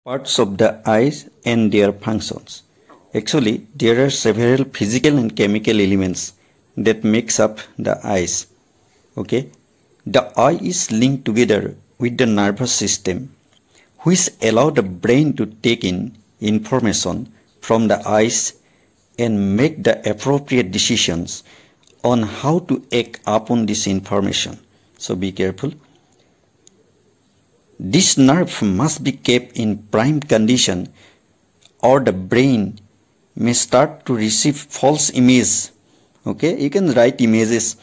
Parts of the eyes and their functions. Actually, there are several physical and chemical elements that makes up the eyes. Okay, the eye is linked together with the nervous system, which allow the brain to take in information from the eyes and make the appropriate decisions on how to act upon this information. So be careful. This nerve must be kept in prime condition or the brain may start to receive false images. Okay, you can write images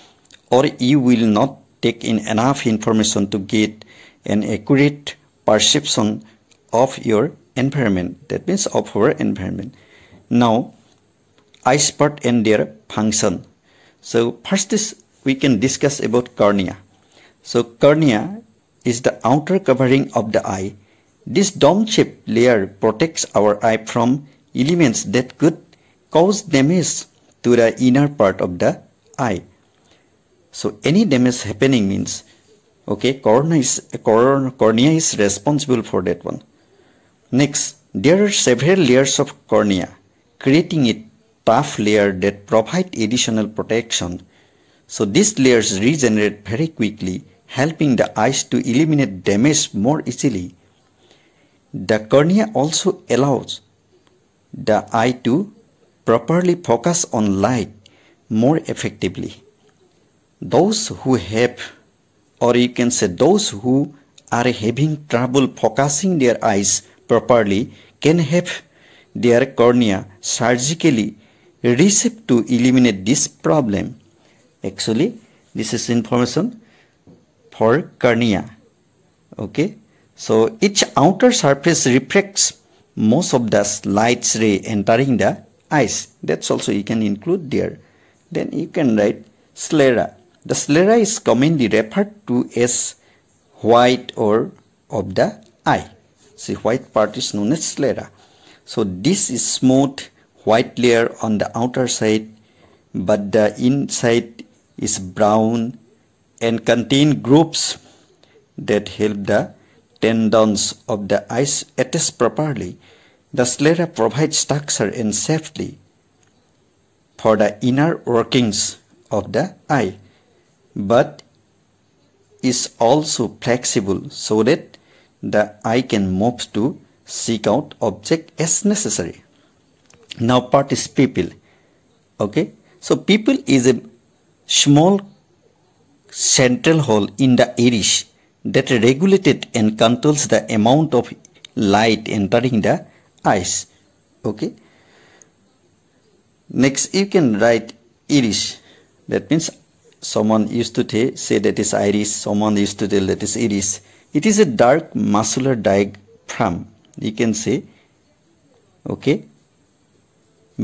or you will not take in enough information to get an accurate perception of your environment. That means of our environment. Now, eyes part and their function. So first is we can discuss about cornea. So cornea is the outer covering of the eye. This dome-shaped layer protects our eye from elements that could cause damage to the inner part of the eye. So any damage happening means, okay, cornea is responsible for that one. Next, there are several layers of cornea, creating a tough layer that provide additional protection. So these layers regenerate very quickly, helping the eyes to eliminate damage more easily. The cornea also allows the eye to properly focus on light more effectively. Those who have, or you can say those who are having trouble focusing their eyes properly can have their cornea surgically reshaped to eliminate this problem. Actually, this is information for cornea. Okay, so each outer surface reflects most of the light's ray entering the eyes. That's also you can include there. Then you can write sclera. The sclera is commonly referred to as white or of the eye. See, white part is known as sclera. So this is smooth white layer on the outer side, but the inside is brown and contain grooves that help the tendons of the eyes attach properly. The sclera provides structure and safety for the inner workings of the eye, but is also flexible so that the eye can move to seek out object as necessary. Now part is pupil. Okay, so pupil is a small central hole in the iris that regulates and controls the amount of light entering the eyes. Okay. Next, you can write iris. That means someone used to say that is iris. Someone used to tell that is iris. It is a dark muscular diaphragm. You can say, okay,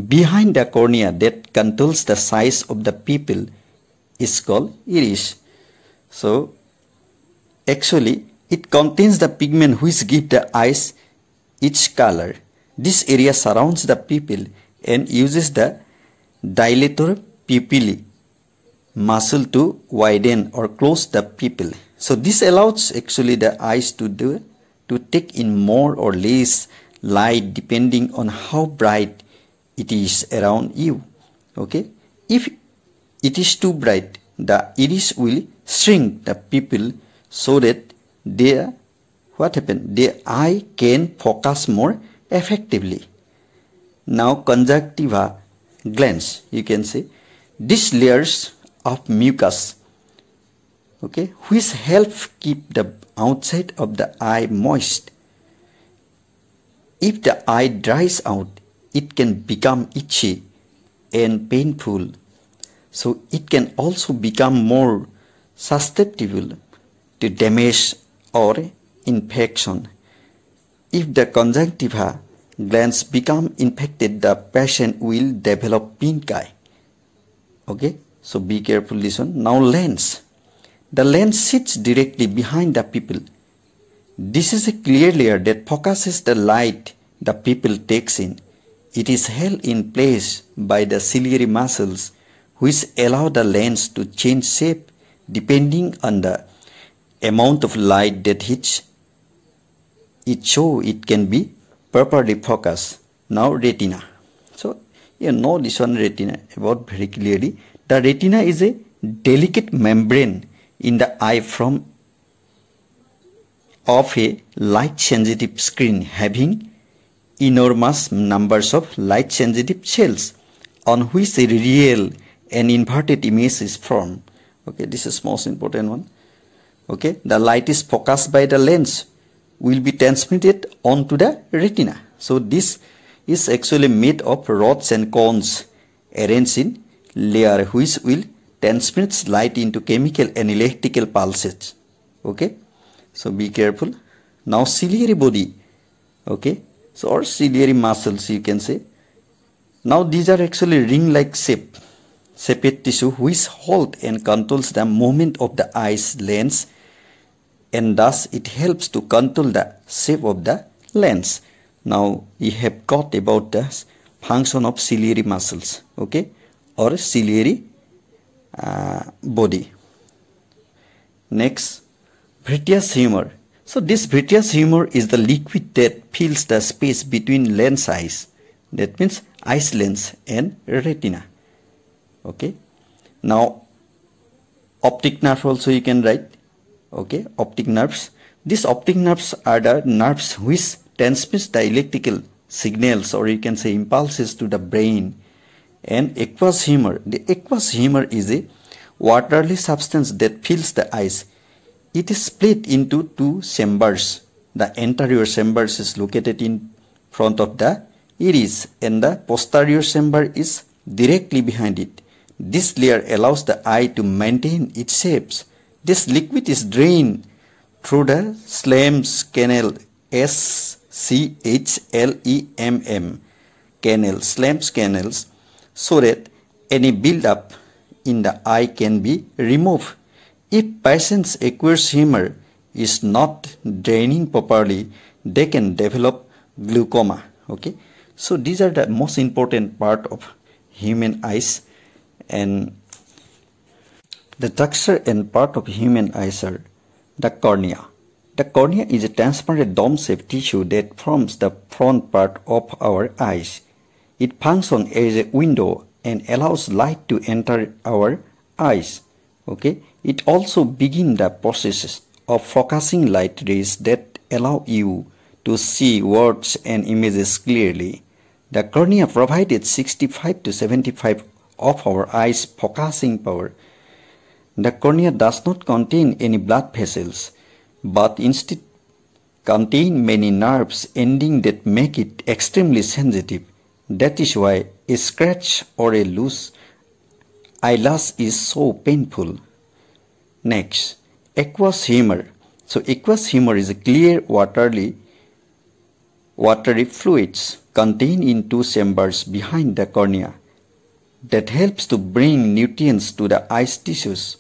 behind the cornea that controls the size of the pupil is called iris. So actually it contains the pigment which give the eyes its color. This area surrounds the pupil and uses the dilator pupillae muscle to widen or close the pupil. So this allows actually the eyes to take in more or less light depending on how bright it is around you. Okay, if it is too bright, the iris will shrink the pupil so that the eye can focus more effectively. Now conjunctiva glands, you can say these layers of mucus, okay, which help keep the outside of the eye moist. If the eye dries out, it can become itchy and painful. So it can also become more susceptible to damage or infection. If the conjunctiva glands become infected, the patient will develop pink eye. Okay, so be careful, listen. Now lens. The lens sits directly behind the pupil. This is a clear layer that focuses the light the pupil takes in. It is held in place by the ciliary muscles, which allow the lens to change shape depending on the amount of light that hits it can be properly focused. Now retina. So you know this one retina about very clearly. The retina is a delicate membrane in the eye of a light sensitive screen having enormous numbers of light sensitive cells on which a real and inverted image is formed. Okay, this is most important one. Okay, the light is focused by the lens will be transmitted onto the retina. So this is actually made of rods and cones arranged in layer which will transmit light into chemical and electrical pulses. Okay, so be careful. Now ciliary body. Okay, so or ciliary muscles you can say. Now these are actually ring-like shaped tissue which hold and controls the movement of the eye's lens, and thus it helps to control the shape of the lens. Now we have got about the function of ciliary muscles, okay, or ciliary body. Next, vitreous humor. So this vitreous humor is the liquid that fills the space between lens eyes. That means eyes lens and retina. Okay. Now optic nerve also you can write. Okay, optic nerves. These optic nerves are the nerves which transmit the electrical signals, or you can say impulses, to the brain. And aqueous humor. The aqueous humor is a watery substance that fills the eyes. It is split into two chambers. The anterior chamber is located in front of the iris and the posterior chamber is directly behind it. This layer allows the eye to maintain its shapes. This liquid is drained through the Schlemm canal, S-C-H-L-E-M-M canal, Schlemm canals, so that any build-up in the eye can be removed. If patient's aqueous humor is not draining properly, they can develop glaucoma. Okay, so these are the most important part of human eyes, and the structure and part of human eyes are the cornea. The cornea is a transparent dome-shaped tissue that forms the front part of our eyes. It functions as a window and allows light to enter our eyes. Okay, it also begins the process of focusing light rays that allow you to see words and images clearly. The cornea provides 65 to 75 of our eyes' focusing power. The cornea does not contain any blood vessels, but instead contain many nerves ending that make it extremely sensitive. That is why a scratch or a loose eyelash is so painful. Next, aqueous humor. So aqueous humor is a clear watery fluids contained in two chambers behind the cornea that helps to bring nutrients to the eye's tissues.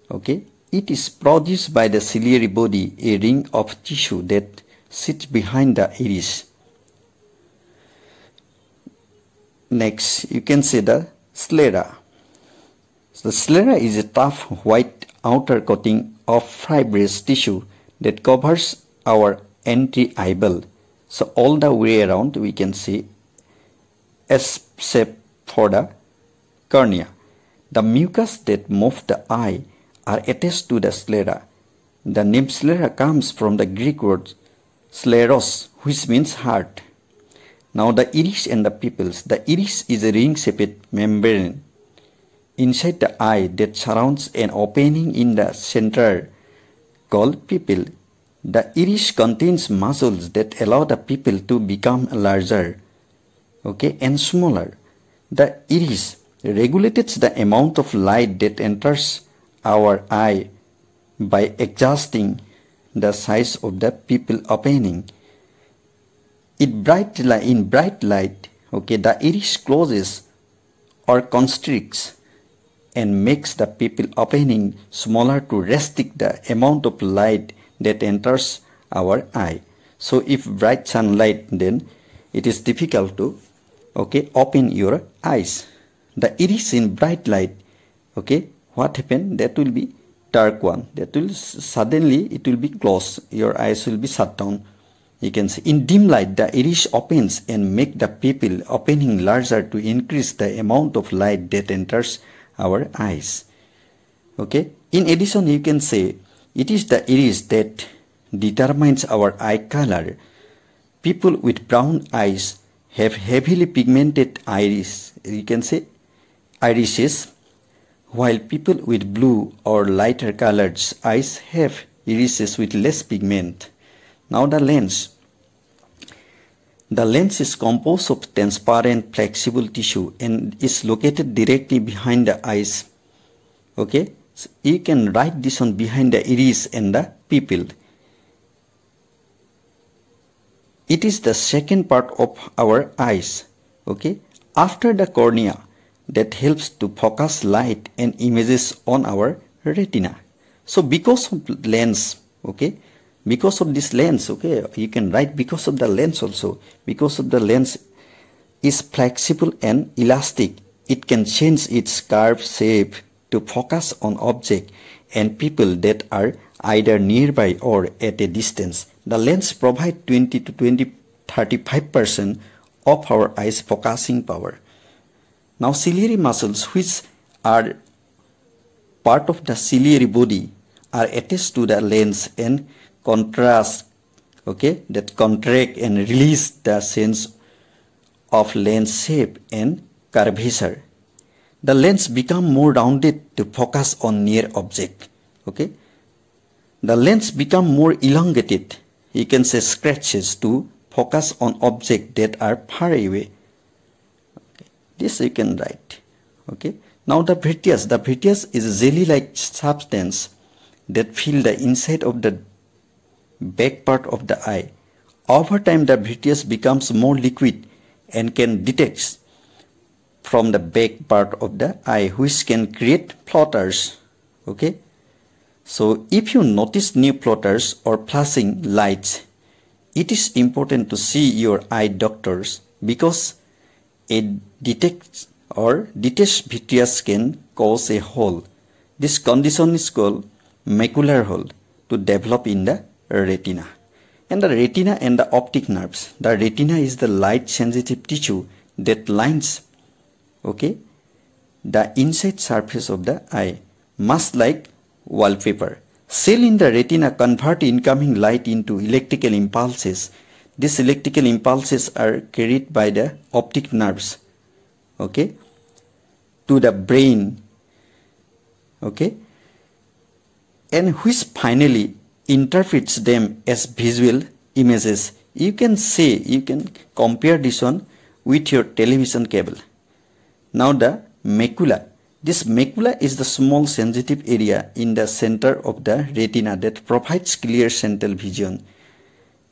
Okay, it is produced by the ciliary body, a ring of tissue that sits behind the iris. Next, you can see the sclera. The sclera is a tough white outer coating of fibrous tissue that covers our anti-eyeball. So all the way around we can see S shape for the cornea. The mucus that moves the eye are attached to the sclera. The name sclera comes from the Greek word scleros, which means heart. Now the iris and the pupils. The iris is a ring-shaped membrane inside the eye that surrounds an opening in the center called pupil. The iris contains muscles that allow the pupil to become larger, okay, and smaller. The iris regulates the amount of light that enters our eye by adjusting the size of the pupil opening. In bright light, okay, the iris closes or constricts and makes the pupil opening smaller to restrict the amount of light that enters our eye. So if bright sunlight, then it is difficult to, okay, open your eyes. The iris in bright light, okay, what happens? That will be dark one, that will suddenly it will be closed. Your eyes will be shut down. You can see in dim light the iris opens and make the pupil opening larger to increase the amount of light that enters our eyes. Okay. In addition, you can say it is the iris that determines our eye color. People with brown eyes have heavily pigmented iris. You can say irises, while people with blue or lighter colored eyes have irises with less pigment. Now the lens. The lens is composed of transparent flexible tissue and is located directly behind the eyes. Okay, so you can write this on behind the iris and the pupil. It is the second part of our eyes. Okay, after the cornea that helps to focus light and images on our retina. So because of lens, okay, because of this lens, okay, you can write because of the lens also. Because of the lens is flexible and elastic. It can change its curve shape to focus on object and people that are either nearby or at a distance. The lens provides 20 to 35% of our eyes focusing power. Now ciliary muscles, which are part of the ciliary body, are attached to the lens and contrast, okay, that contract and release the sense of lens shape and curvature. The lens become more rounded to focus on near object. Okay, the lens become more elongated. You can say scratches to focus on objects that are far away. Okay. This you can write. Okay. Now the vitreous. The vitreous is a jelly-like substance that fill the inside of the back part of the eye. Over time, the vitreous becomes more liquid and can detect from the back part of the eye, which can create flutters. Okay. So if you notice new flutters or flashing lights, it is important to see your eye doctors because a detached vitreous can cause a hole. This condition is called macular hole to develop in the retina. And the retina and the optic nerves. The retina is the light sensitive tissue that lines, okay, the inside surface of the eye, much like wallpaper. Cells in the retina convert incoming light into electrical impulses. These electrical impulses are carried by the optic nerves, okay, to the brain, okay, and which finally interprets them as visual images. You can compare this one with your television cable. Now the macula. This macula is the small sensitive area in the center of the retina that provides clear central vision.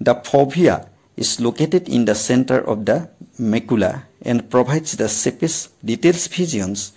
The fovea is located in the center of the macula and provides the sharpest detailed visions